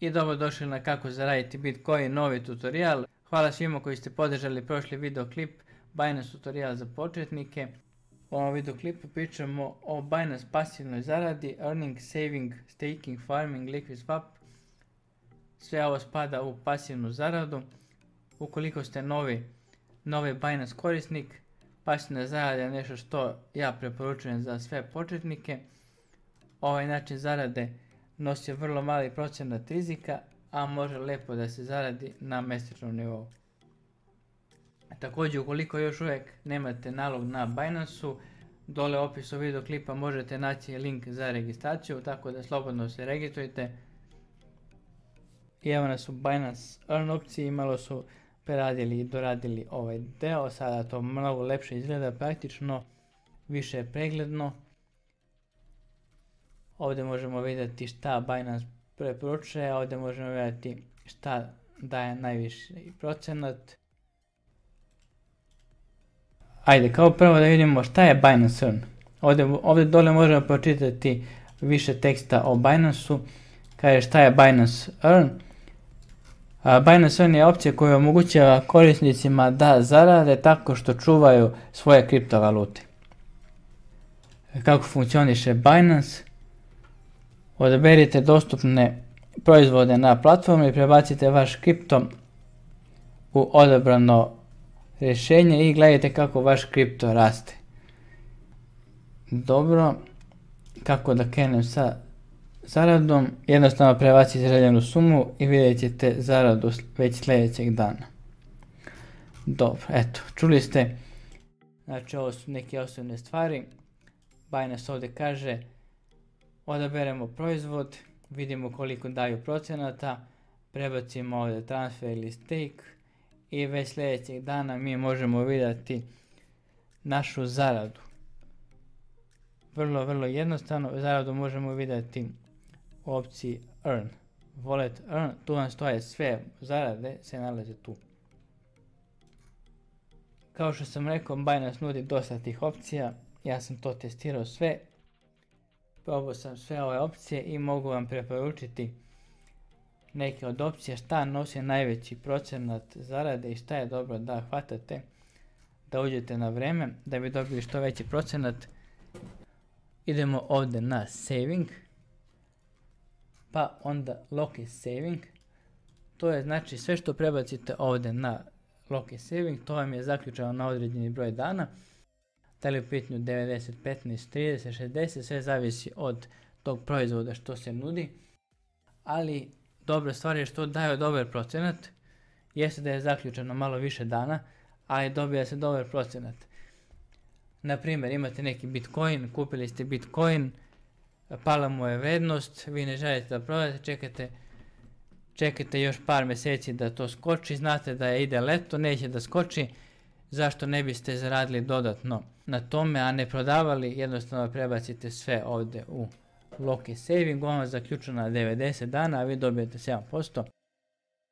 I dobrodošli na Kako zaraditi Bitcoin, novi tutorial. Hvala svima koji ste podržali prošli videoklip Binance tutorial za početnike. U ovom videoklipu pričamo o Binance pasivnoj zaradi, earning, saving, staking, farming, liquid swap. Sve ovo spada u pasivnu zaradu. Ukoliko ste novi Binance korisnik, pasivna zarada je nešto što ja preporučujem za sve početnike. Ovaj način zarade nosi vrlo mali procenat rizika, a može lepo da se zaradi na mesečnom nivou. Također, ukoliko još uvijek nemate nalog na Binance-u, dole u opisu videoklipa možete naći link za registraciju, tako da slobodno se registrujte. I evo nas u Binance Earn opciji, malo su preradili i doradili ovaj deo, sada to mnogo lepše izgleda, praktično, više je pregledno. Ovdje možemo vidjeti šta Binance preporučuje, ovdje možemo vidjeti šta daje najviši procenat. Ajde, kao prvo da vidimo šta je Binance Earn. Ovdje dole možemo pročitati više teksta o Binance-u. Kaže šta je Binance Earn. Binance Earn je opcija koja omogućava korisnicima da zarade tako što čuvaju svoje kriptovalute. Kako funkcioniše Binance? Odaberite dostupne proizvode na platformu i prebacite vaš kripto u odabrano rješenje i gledajte kako vaš kripto raste. Dobro, kako da krenem sa zaradom? Jednostavno prebacite željenu sumu i vidjet ćete zaradu već sljedećeg dana. Dobro, eto, čuli ste. Znači, ovo su neke osnovne stvari. Binance ovdje kaže odaberemo proizvod, vidimo koliko daju procenata, prebacimo ovdje transfer ili stake i već sljedećeg dana mi možemo vidjeti našu zaradu. Vrlo jednostavno, zaradu možemo vidjeti u opciji Earn. Wallet Earn, tu vam stoje sve zarade, se nalaze tu. Kao što sam rekao, Binance nudi dosta tih opcija, ja sam to testirao sve. Probao sam sve ove opcije i mogu vam preporučiti neke od opcija šta nosi najveći procenat zarade i šta je dobro da hvatate, da uđete na vreme da bi dobili što veći procenat. Idemo ovdje na saving, pa onda lock saving. To je znači sve što prebacite ovdje na lock saving, to vam je zaključano na određeni broj dana. Da li u pitanju 90, 15, 30, 60, sve zavisi od tog proizvoda što se nudi. Ali dobra stvar je što daju dobar procenat. Jeste da je zaključeno malo više dana, ali dobija se dobar procenat. Naprimjer, imate neki Bitcoin, kupili ste Bitcoin, pala mu je vrednost, vi ne želite da prodate, čekate još par mjeseci da to skoči, znate da ide leto, neće da skoči. Zašto ne biste zaradili dodatno na tome, a ne prodavali, jednostavno prebacite sve ovdje u lock saving, on vam zaključeno na 90 dana, a vi dobijete 7%,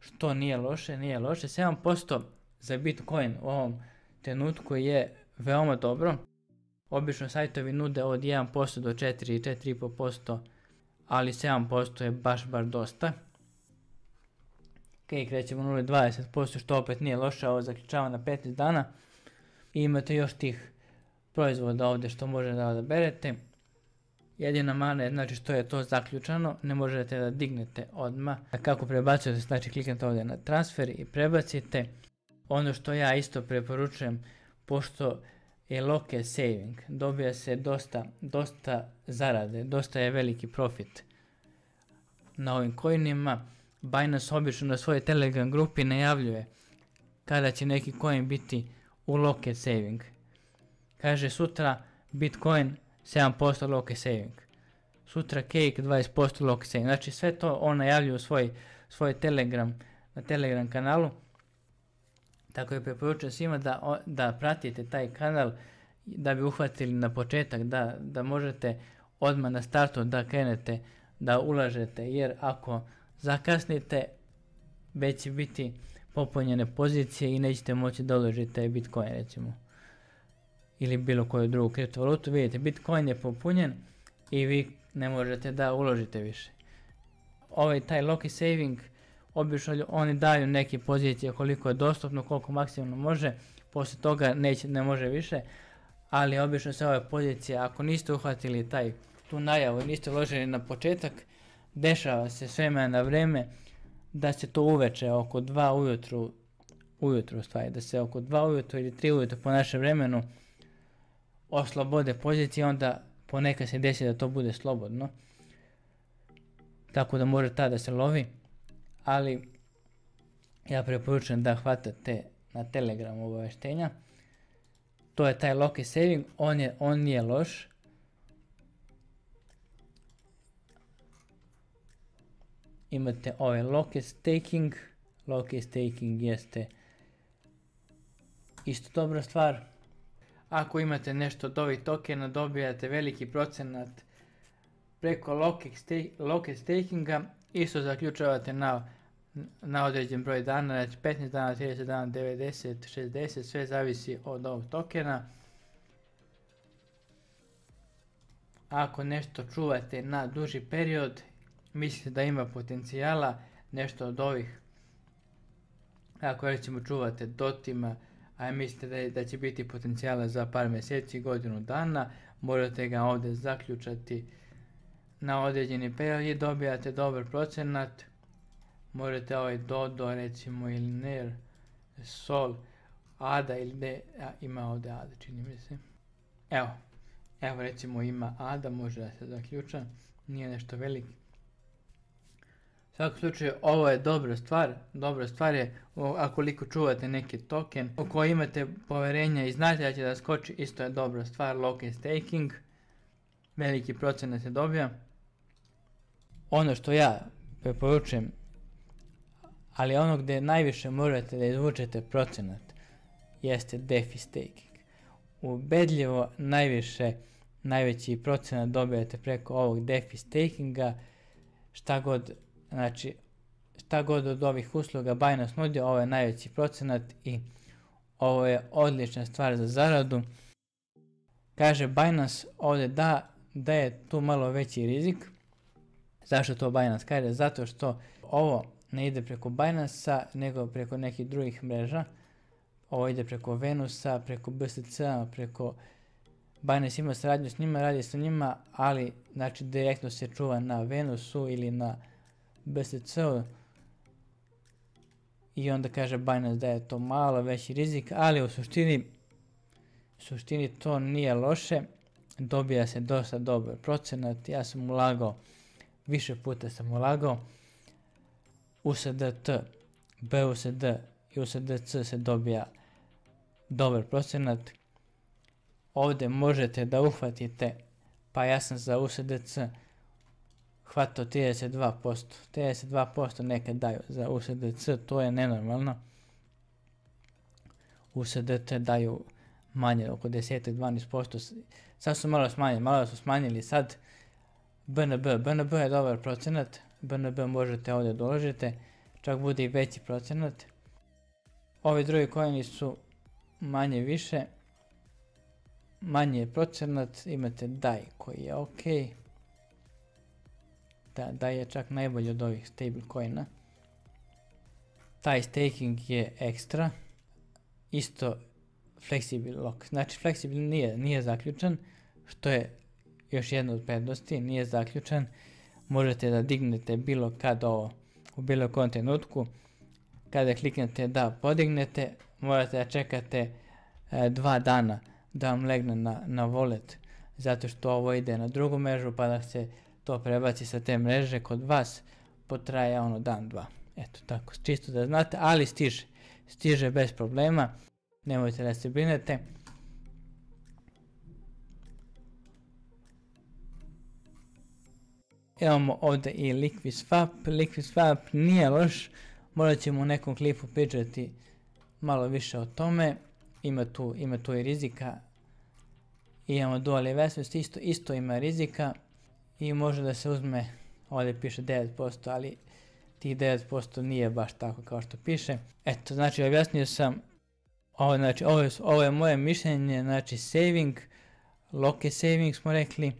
što nije loše. 7% za Bitcoin u ovom trenutku je veoma dobro. Obično sajtovi nude od 1% do 4 i 4,5%, ali 7% je baš dosta. Ok, krećemo 0,20%, što opet nije loše, ovo zaključava na 15 dana. I imate još tih proizvoda ovdje što možete da odaberete. Jedina mana je znači što je to zaključano, ne možete da dignete odmah. Kako prebacujete, znači kliknete ovdje na transfer i prebacite. Ono što ja isto preporučujem, pošto je lock saving, dobija se dosta zarade, dosta je veliki profit na ovim coinima. Binance obično na svojoj Telegram grupi najavljuje kada će neki coin biti u lock saving. Kaže sutra Bitcoin 7% lock saving, sutra Cake 20% lock saving. Znači sve to on najavljuje u svoj na Telegram kanalu. Tako je preporučujem svima da pratite taj kanal da bi uhvatili na početak, da možete odmah na startu da krenete da ulažete, jer ako zakasnite već će biti popunjene pozicije i nećete moći da uložite Bitcoin recimo ili bilo koju drugu kriptovalutu. Vidite, Bitcoin je popunjen i vi ne možete da uložite više. taj Loki saving, obično oni daju neke pozicije koliko je dostupno, koliko maksimalno može, poslije toga ne može više, ali obično se ove pozicije, ako niste uhvatili tu najavu i niste uložili na početak, dešava se s vremena na vreme da se to uveče oko 2 ujutru stvari, da se oko 2 ujutru ili 3 ujutru po našem vremenu oslobode pozicije, onda ponekad se desi da to bude slobodno. Tako da može tada da se lovi, ali ja preporučujem da hvatate na Telegramu obaveštenja. To je taj Loki saving, on nije loš. Imate ovaj Loki staking. Loki staking jeste isto dobra stvar. Ako imate nešto od ovih tokena, dobijate veliki procenat preko Loki stakinga, isto zaključavate na određen broj dana, znači 15 dana, 30 dana, 90, 60, sve zavisi od ovog tokena. Ako nešto čuvate na duži period, mislite da ima potencijala, nešto od ovih, ako recimo čuvate dotima, a mislite da će biti potencijala za par mjeseci, godinu dana, morate ga ovdje zaključati na određeni period i dobijate dobar procenat. Možete ovaj Dodo recimo ili Ner, Sol, Ada ili ne, ima ovdje Ada čini mi se. Evo recimo ima Ada, može da se zaključa, nije nešto veliko. U svakom slučaju ovo je dobra stvar je akoliko čuvate neki token u koji imate poverenja i znate da će da skoči, isto je dobra stvar, Loki staking, veliki procenat se dobija. Ono što ja preporučujem, ali ono gdje najviše morate da izvučete procenat, jeste DeFi staking. Ubedljivo najveći procenat dobijate preko ovog DeFi stakinga, šta god od ovih usluga Binance nudi, ovo je najveći procenat i ovo je odlična stvar za zaradu. Kaže Binance ovdje da je tu malo veći rizik. Zašto to Binance kaže? Zato što ovo ne ide preko Binance-a, nego preko nekih drugih mreža. Ovo ide preko Venusa, preko BSC-a, preko Binance ima saradnju s njima, radi sa njima, ali znači direktno se čuva na Venusu ili na BSC-u. I onda kaže Binance da je to malo veći rizik, ali u suštini to nije loše. Dobija se dosta dobar procenat. Ja sam ulagao, više puta sam ulagao. USDT, BUSD i USDC se dobija dobar procenat. Ovdje možete da uhvatite, pa ja sam za USDC hvatao 32%. 32% nekad daju za USDC, to je nenormalno. USDT daju manje, oko 10-12%. Sad su malo su smanjili sad. BNB je dobar procenat. BNB možete ovdje doložite, čak bude i veći procenat. Ovi drugi coini su manje više. Manji je procenat, imate DAI koji je ok. DAI je čak najbolji od ovih stablecoina. Taj staking je ekstra. Isto flexible lock. Znači flexible nije zaključan, što je još jedna od prednosti, nije zaključan. Možete da dignete bilo kad ovo u bilo kom trenutku. Kada kliknete da podignete, morate da čekate 2 dana da vam legne na wallet, zato što ovo ide na drugu mrežu, pa da se to prebaci sa te mreže kod vas, potraje dan, dva. Eto tako, čisto da znate, ali stiže bez problema, nemojte da se brinete. Imamo ovdje i LiquidSwap nije loš, morat ćemo u nekom klipu pričati malo više o tome. Ima tu i rizika. Imamo dual investment, isto ima rizika i može da se uzme, ovdje piše 9%, ali tih 9% nije baš tako kao što piše. Eto, znači objasnio sam, ovo je moje mišljenje, znači saving, Loki saving smo rekli,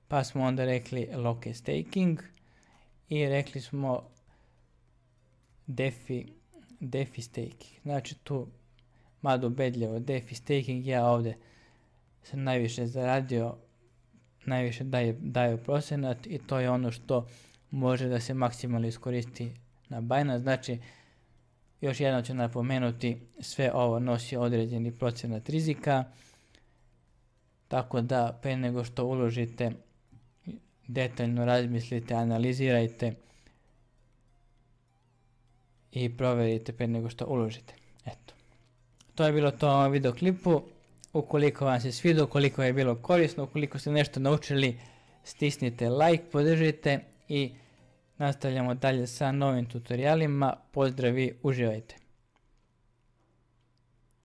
pa smo onda rekli Loki staking i rekli smo DeFi staking. Znači tu malo ubedljivo DeFi staking, ja ovdje sam najviše zaradio, najviše daju procenat i to je ono što može da se maksimalno iskoristi na Binance. Znači, još jednom ću napomenuti, sve ovo nosi određeni procenat rizika, tako da pre nego što uložite detaljno razmislite, analizirajte i provjerite pre nego što uložite. Eto. To je bilo to u ovom videoklipu. Ukoliko vam se svidio, ukoliko je bilo korisno, ukoliko ste nešto naučili, stisnite like, podržite i nastavljamo dalje sa novim tutorijalima. Pozdrav i uživajte!